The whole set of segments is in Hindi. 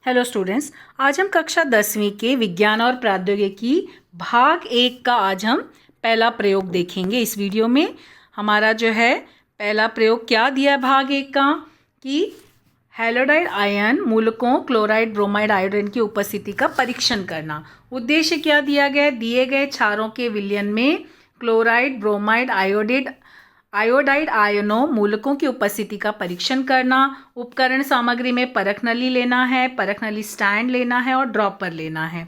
हेलो स्टूडेंट्स, आज हम कक्षा 10वीं के विज्ञान और प्रौद्योगिकी भाग 1 का आज हम पहला प्रयोग देखेंगे। इस वीडियो में हमारा जो है पहला प्रयोग क्या दिया है भाग 1 का कि हैलोडाइड आयन मूलकों क्लोराइड ब्रोमाइड आयोडीन की उपस्थिति का परीक्षण करना। उद्देश्य क्या दिया गया? दिए गए क्षारों के विलयन में क्लोराइड ब्रोमाइड आयोडाइड आयनों मूलकों की उपस्थिति का परीक्षण करना। उपकरण सामग्री में परख नली लेना है, परख नली स्टैंड लेना है और ड्रॉपर लेना है।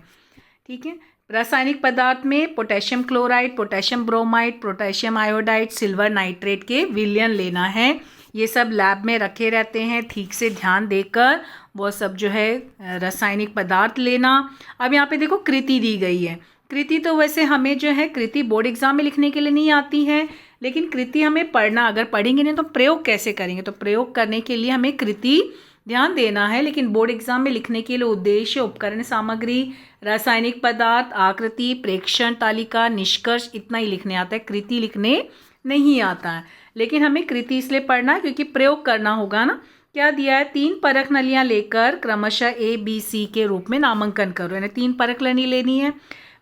ठीक है। रासायनिक पदार्थ में potassium chloride, potassium bromide, potassium iodide, silver nitrate के विलयन लेना है। ये सब लैब में रखे रहते हैं, ठीक से ध्यान देकर वो सब जो है रासायनिक पदार्थ लेना। अब यहाँ पे देखो कृति दी गई है। कृति तो वैसे हमें जो है कृति बोर्ड एग्जाम में लिखने के लिए नहीं आती है, लेकिन कृति हमें पढ़ना, अगर पढ़ेंगे नहीं तो प्रयोग कैसे करेंगे? तो प्रयोग करने के लिए हमें कृति ध्यान देना है। लेकिन बोर्ड एग्जाम में लिखने के लिए उद्देश्य, उपकरण सामग्री, रासायनिक पदार्थ, आकृति, प्रेक्षण तालिका, निष्कर्ष, इतना ही लिखने आता है, कृति लिखने नहीं आता है। लेकिन हमें कृति इसलिए पढ़ना है क्योंकि प्रयोग करना होगा ना। क्या दिया है? 3 परख नलियाँ लेकर क्रमशः A, B, C के रूप में नामांकन करो। यानी 3 परख नली लेनी है।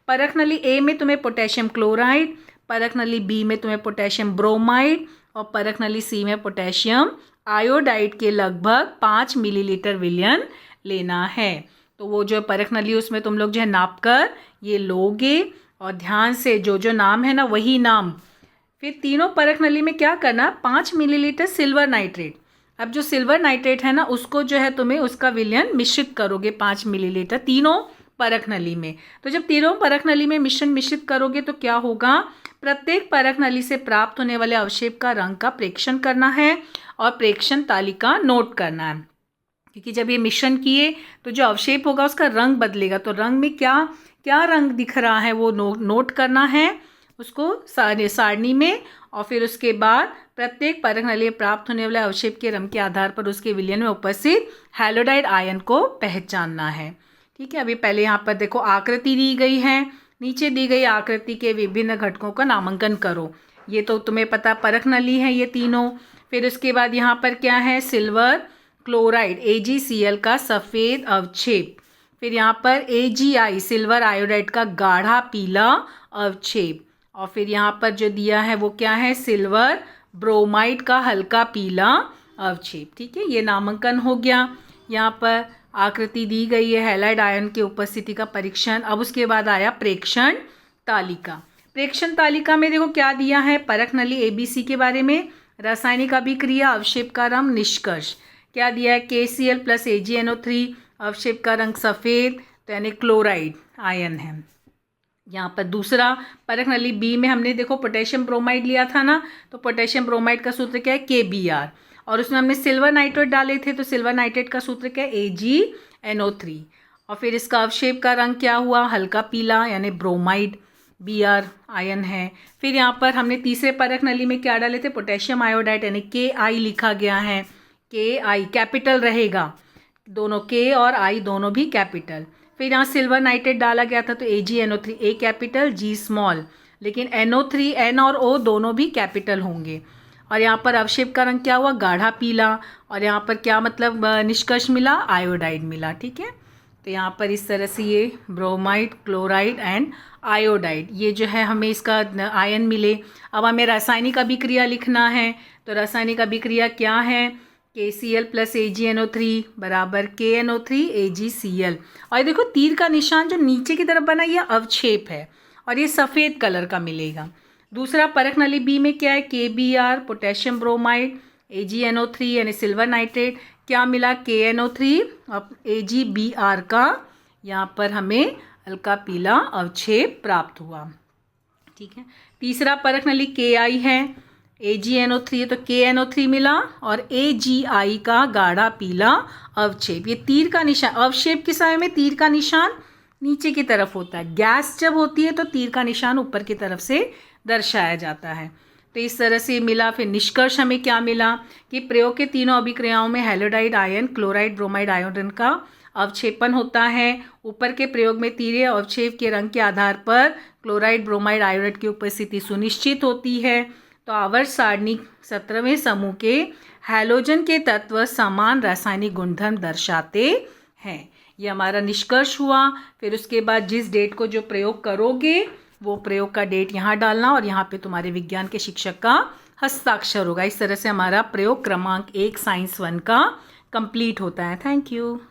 परख नली A में तुम्हें पोटेशियम क्लोराइड, परख नली B में तुम्हें पोटेशियम ब्रोमाइड और परख नली C में पोटेशियम आयोडाइड के लगभग 5 मिलीलीटर विलयन लेना है। तो वो जो परख नली उसमें तुम लोग जो है नाप कर ये लोगे और ध्यान से जो जो नाम है ना वही नाम। फिर तीनों परख नली में क्या करना? 5 मिलीलीटर सिल्वर नाइट्रेट। अब जो सिल्वर नाइट्रेट है ना उसको जो है तुम्हें उसका विलयन मिश्रित करोगे 5 मिलीलीटर तीनों परख नली में। तो जब तीनों परख नली में मिश्रण मिश्रित करोगे तो क्या होगा? प्रत्येक परख नली से प्राप्त होने वाले अवक्षेप का रंग का प्रेक्षण करना है और प्रेक्षण तालिका नोट करना है। क्योंकि जब ये मिश्रण किए तो जो अवक्षेप होगा उसका रंग बदलेगा, तो रंग में क्या क्या रंग दिख रहा है वो नोट करना है उसको सारणी में। और फिर उसके बाद प्रत्येक परख नली में प्राप्त होने वाले अवक्षेप के रंग के आधार पर उसके विलयन में उपस्थित हैलोडाइड आयन को पहचानना है। ठीक है। अभी पहले यहाँ पर देखो आकृति दी गई है, नीचे दी गई आकृति के विभिन्न घटकों का नामांकन करो। ये तो तुम्हें पता परख नली है ये तीनों। फिर उसके बाद यहाँ पर क्या है? सिल्वर क्लोराइड AgCl का सफ़ेद अवक्षेप। फिर यहाँ पर AgI सिल्वर आयोडाइड का गाढ़ा पीला अवक्षेप। और फिर यहाँ पर जो दिया है वो क्या है? सिल्वर ब्रोमाइड का हल्का पीला अवक्षेप। ठीक है, ये नामांकन हो गया। यहाँ पर आकृति दी गई है हैलाइड आयन की उपस्थिति का परीक्षण। अब उसके बाद आया प्रेक्षण तालिका। प्रेक्षण तालिका में देखो क्या दिया है? परख नली ABC के बारे में, रासायनिक अभिक्रिया, अवक्षेप का रंग, निष्कर्ष। क्या दिया है? KCl + AgNO3, अवक्षेप का रंग सफ़ेद, तो यानी क्लोराइड आयन है। यहाँ पर दूसरा परख नली B में हमने देखो पोटेशियम ब्रोमाइड लिया था ना, तो पोटेशियम ब्रोमाइड का सूत्र क्या है? KBr। और उसमें हमने सिल्वर नाइट्रेट डाले थे, तो सिल्वर नाइट्रेट का सूत्र क्या है? AgNO3। और फिर इसका अवक्षेप का रंग क्या हुआ? हल्का पीला, यानी ब्रोमाइड Br आयन है। फिर यहाँ पर हमने तीसरे परख नली में क्या डाले थे? पोटेशियम आयोडाइड, यानी Ki लिखा गया है। Ki कैपिटल रहेगा, दोनों K और I दोनों भी कैपिटल। फिर यहाँ सिल्वर नाइट्रेट डाला गया था, तो AgNO3 A capital G small, लेकिन NO3 N और O दोनों भी कैपिटल होंगे। और यहाँ पर अवक्षेप का रंग क्या हुआ? गाढ़ा पीला। और यहाँ पर क्या मतलब निष्कर्ष मिला? आयोडाइड मिला। ठीक है, तो यहाँ पर इस तरह से ये ब्रोमाइड, क्लोराइड एंड आयोडाइड ये जो है हमें इसका आयन मिले। अब हमें रासायनिक अभिक्रिया लिखना है, तो रासायनिक अभिक्रिया क्या है? KCl + AgNO3 बराबर KNO3 AgCl। और देखो तीर का निशान जो नीचे की तरफ बना ये अवक्षेप है और ये सफ़ेद कलर का मिलेगा। दूसरा परख नली B में क्या है? KBr पोटेशियम ब्रोमाइड, AgNO3 यानी सिल्वर नाइट्रेट, क्या मिला? KNO3 और AgBr का यहाँ पर हमें हल्का पीला अवक्षेप प्राप्त हुआ। ठीक है। तीसरा परख नली KI है, AgNO3 तो KNO3 मिला और AgI का गाढ़ा पीला अवक्षेप। ये तीर का निशान, अवक्षेप के समय में तीर का निशान नीचे की तरफ होता है, गैस जब होती है तो तीर का निशान ऊपर की तरफ से दर्शाया जाता है। तो इस तरह से मिला। फिर निष्कर्ष हमें क्या मिला कि प्रयोग के तीनों अभिक्रियाओं में हैलोडाइड आयन क्लोराइड ब्रोमाइड आयोडीन का अवक्षेपन होता है। ऊपर के प्रयोग में तीरे अवक्षेप के रंग के आधार पर क्लोराइड ब्रोमाइड आयोडाइड की उपस्थिति सुनिश्चित होती है। तो आवर्त सारणी 17वें समूह के हैलोजन के तत्व समान रासायनिक गुणधर्म दर्शाते हैं। ये हमारा निष्कर्ष हुआ। फिर उसके बाद जिस डेट को जो प्रयोग करोगे वो प्रयोग का डेट यहाँ डालना और यहाँ पे तुम्हारे विज्ञान के शिक्षक का हस्ताक्षर होगा। इस तरह से हमारा प्रयोग क्रमांक 1 साइंस 1 का कंप्लीट होता है। Thank you.